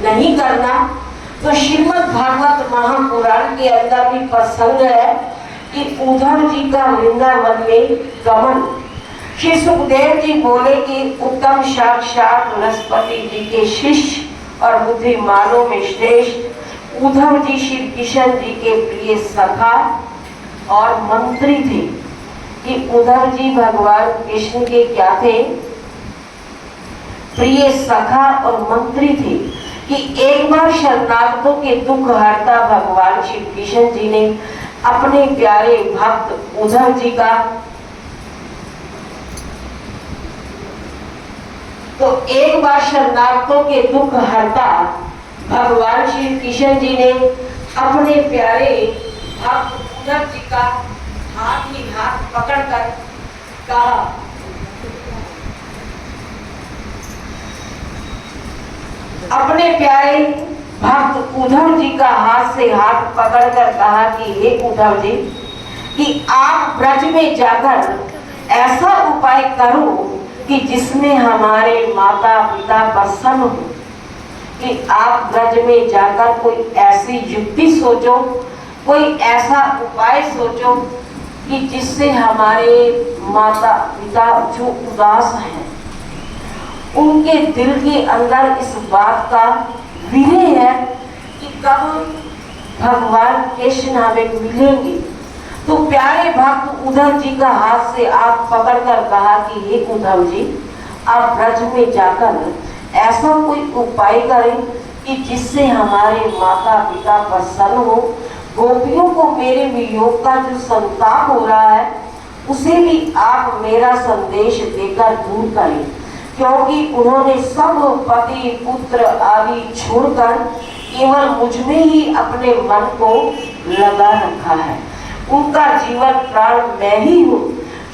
नहीं करना। तो श्रीमद् भागवत महापुराण के अंदर भी प्रसंग है कि उद्धव जी का वृंदावन में गमन। श्री सुखदेव जी बोले कि उत्तम साक्षात बृहस्पति जी के शिष्य और बुद्धिमानों में श्रेष्ठ उद्धव जी श्री किशन जी के प्रिय सखा और मंत्री थे। कि उद्धव जी भगवान कृष्ण के क्या थे? प्रिय सखा और मंत्री थे। कि एक बार शरणागतों के दुख हरता भगवान श्री कृष्ण जी ने अपने प्यारे भक्त उद्धव जी का एक बार शरणागतों के दुख हरता भगवान श्री कृष्ण जी ने अपने प्यारे भक्त उद्धव जी का हाथ ही हाथ पकड़कर कहा, अपने प्यारे भक्त उद्धव जी का हाथ से हाथ पकड़कर कहा कि हे उद्धव जी, कि आप ब्रज में जाकर ऐसा उपाय करो कि जिसमें हमारे माता पिता प्रसन्न हो। कि आप ब्रज में जाकर कोई ऐसी युक्ति सोचो, कोई ऐसा उपाय सोचो कि जिससे हमारे माता पिता जो उदास हैं उनके दिल के अंदर इस बात का विनय है कि कब भगवान कृष्ण हमें मिलेंगे। तो प्यारे भक्त उद्धव जी का हाथ से आप पकड़कर कहा कि हे उद्धव जी, आप ब्रज में जाकर ऐसा कोई उपाय करें कि जिससे हमारे माता पिता प्रसन्न हो। गोपियों को मेरे वियोग का जो संताप हो रहा है उसे भी आप मेरा संदेश देकर दूर करें, क्योंकि उन्होंने सब पति पुत्र आदि छोड़कर केवल मुझ में ही अपने मन को लगा रखा है। उनका जीवन प्राण मैं ही हूँ,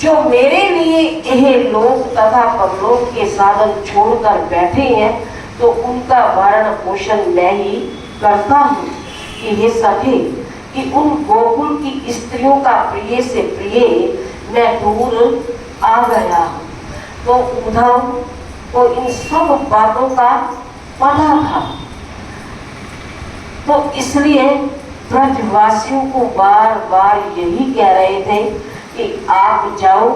जो मेरे लिए यह लोक तथा परलोक के साधन छोड़कर बैठे हैं, तो उनका भरण पोषण मैं ही करता हूँ। कि हे सखे, कि उन गोकुल की स्त्रियों का प्रिय से प्रिय मैं दूर आ गया हूँ। तो उद्धव को इन सब बातों का पता था, तो इसलिए ब्रजवासियों को बार बार यही कह रहे थे कि आप जाओ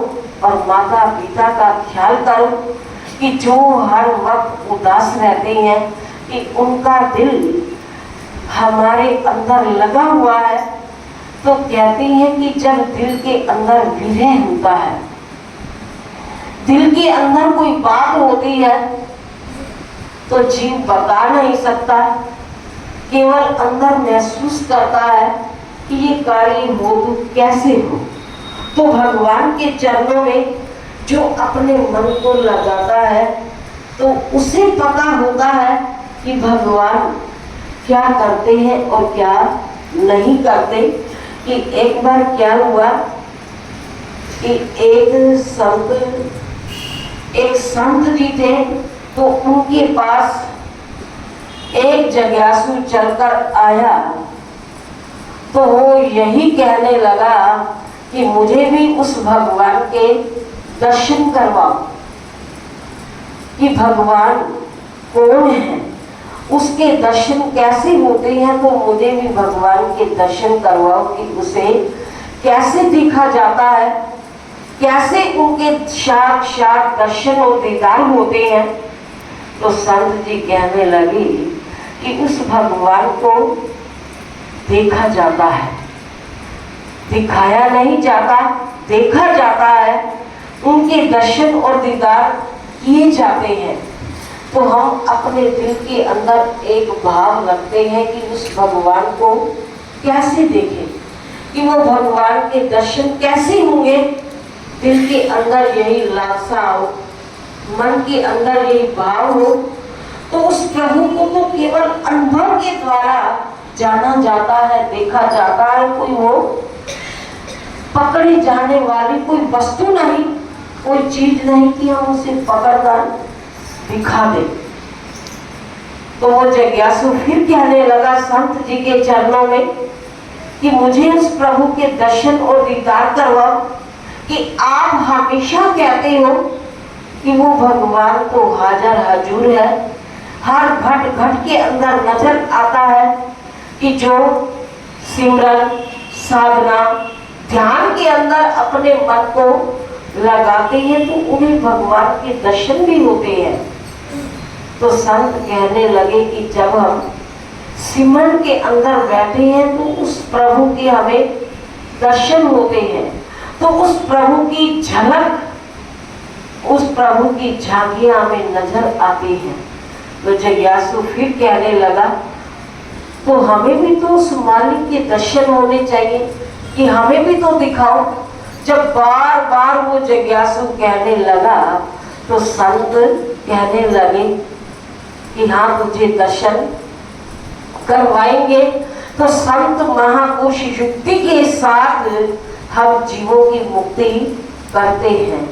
और माता पिता का ख्याल करो, कि जो हर वक्त उदास रहते हैं, कि उनका दिल हमारे अंदर लगा हुआ है। तो कहती हैं कि जब दिल के अंदर विरह होता है, दिल के अंदर कोई बात होती है, तो जीव बता नहीं सकता, केवल अंदर महसूस करता है कि ये कार्य हो तो कैसे हो। तो भगवान के चरणों में जो अपने मन को लगाता है, तो उसे पता होता है कि भगवान क्या करते हैं और क्या नहीं करते। कि एक बार क्या हुआ कि एक संत जी थे, तो उनके पास एक जिज्ञासु चलकर आया, तो वो यही कहने लगा कि मुझे भी उस भगवान के दर्शन करवाओ, कि भगवान कौन है, उसके दर्शन कैसे होते हैं, तो मुझे भी भगवान के दर्शन करवाओ कि उसे कैसे देखा जाता है, कैसे उनके साक्षात दर्शन और दीदार होते हैं। तो संत जी कहने लगे कि उस भगवान को देखा जाता है, दिखाया नहीं जाता, देखा जाता है, उनके दर्शन और दीदार किए जाते हैं। तो हम अपने दिल के अंदर एक भाव रखते हैं कि उस भगवान को कैसे देखें, कि वो भगवान के दर्शन कैसे होंगे। दिल के अंदर यही लालसा हो, मन के अंदर यही भाव हो, तो उस प्रभु को तो केवल अनुभव के द्वारा जाना जाता है, देखा जाता है। कोई वो पकड़े जाने वाली कोई वस्तु नहीं, कोई चीज नहीं कि हम उसे पकड़कर दिखा दे। तो वो जिज्ञासु फिर कहने लगा संत जी के चरणों में कि मुझे उस प्रभु के दर्शन और दीदार करवाओ, कि आप हमेशा कहते हो कि वो भगवान तो हाजिर हजूर है, हर घट घट के अंदर नजर आता है कि जो सिमरन साधना ध्यान के अंदर अपने मन को लगाते हैं तो उन्हें भगवान के दर्शन भी होते हैं। तो संत कहने लगे कि जब हम सिमरन के अंदर बैठे हैं तो उस प्रभु के हमें दर्शन होते हैं, तो उस प्रभु की झलक, उस प्रभु की झांकियां हमें नजर आती हैं। तो जिज्ञासु फिर कहने लगा तो हमें भी तो उस मालिक के दर्शन होने चाहिए कि हमें भी तो दिखाओ। जब बार बार वो जिज्ञासु कहने लगा तो संत कहने लगे कि हाँ तुझे दर्शन करवाएंगे। तो संत महाकोश युक्ति के साथ हम जीवों की मुक्ति करते हैं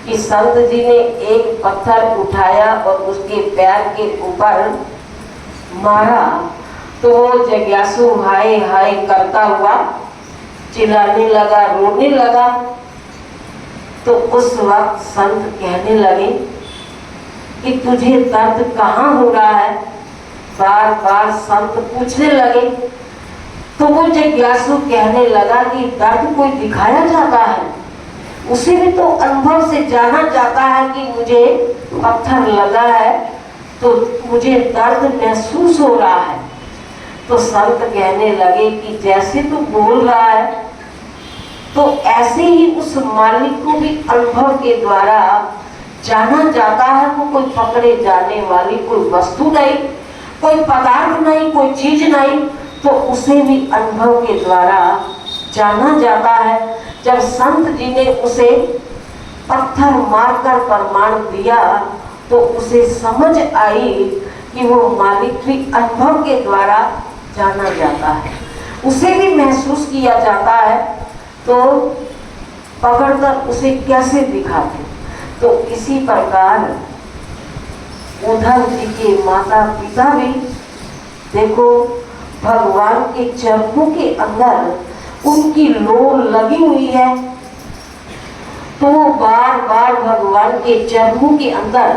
कि संत जी ने एक पत्थर उठाया और उसके पैर के ऊपर मारा तो वो जिज्ञासु हाय हाय करता हुआ चिल्लाने लगा, रोने लगा। तो उस वक्त संत कहने लगे कि तुझे दर्द कहाँ हो रहा है, बार बार संत पूछने लगे। तो वो जिज्ञासु कहने लगा कि दर्द कोई दिखाया जाता है, उसे भी तो अनुभव से जाना जाता है कि मुझे पत्थर लगा है तो मुझे दर्द महसूस हो रहा है। तो संत कहने लगे कि जैसे तू बोल रहा है तो ऐसे ही उस मालिक को भी अनुभव के द्वारा जाना जाता है। वो कोई पकड़े जाने वाली कोई वस्तु नहीं, कोई पदार्थ नहीं, कोई चीज नहीं, तो उसे भी अनुभव के द्वारा जाना जाता है। जब संत जी ने उसे पत्थर मारकर प्रमाण दिया तो उसे समझ आई कि वो मालिक भी अनुभव के द्वारा जाना जाता है, उसे भी महसूस किया जाता है। तो पकड़कर उसे कैसे दिखाते। तो इसी प्रकार उद्धव जी के माता पिता भी देखो भगवान के चरणों के अंदर उनकी लोर लगी हुई है, तो वो बार बार भगवान के चरणों के अंदर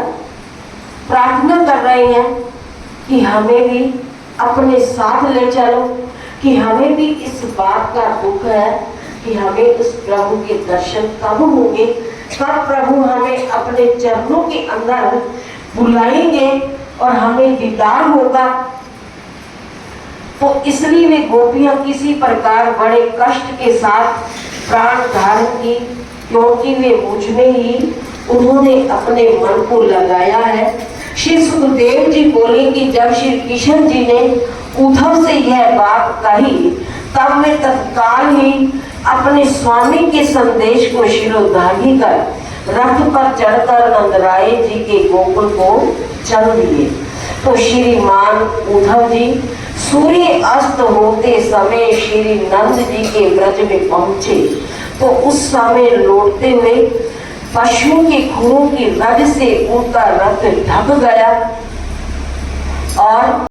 प्रार्थना कर रहे हैं कि हमें भी अपने साथ ले चलो, कि हमें भी इस बात का दुख है कि हमें उस प्रभु के दर्शन कब होंगे, कब प्रभु हमें अपने चरणों के अंदर बुलाएंगे और हमें दीदार होगा। तो इसलिए वे गोपियां किसी प्रकार बड़े कष्ट के साथ प्राण धारण की, क्योंकि वे मुझ में ही उन्होंने अपने मन को लगाया है। श्री सुखदेव जी बोले कि जब श्री कृष्ण जी ने उद्धव से यह बात कही तब वे तत्काल ही अपने स्वामी के संदेश को शिरोधार्य कर रथ पर चढ़कर नंदराय जी के गोकुल को चल दिए। तो श्रीमान उद्धव जी सूर्य अस्त होते समय श्री नंद जी के ब्रज में पहुंचे। तो उस समय लौटते हुए पशुओं के खुरों की रज से उनका रथ ढक गया और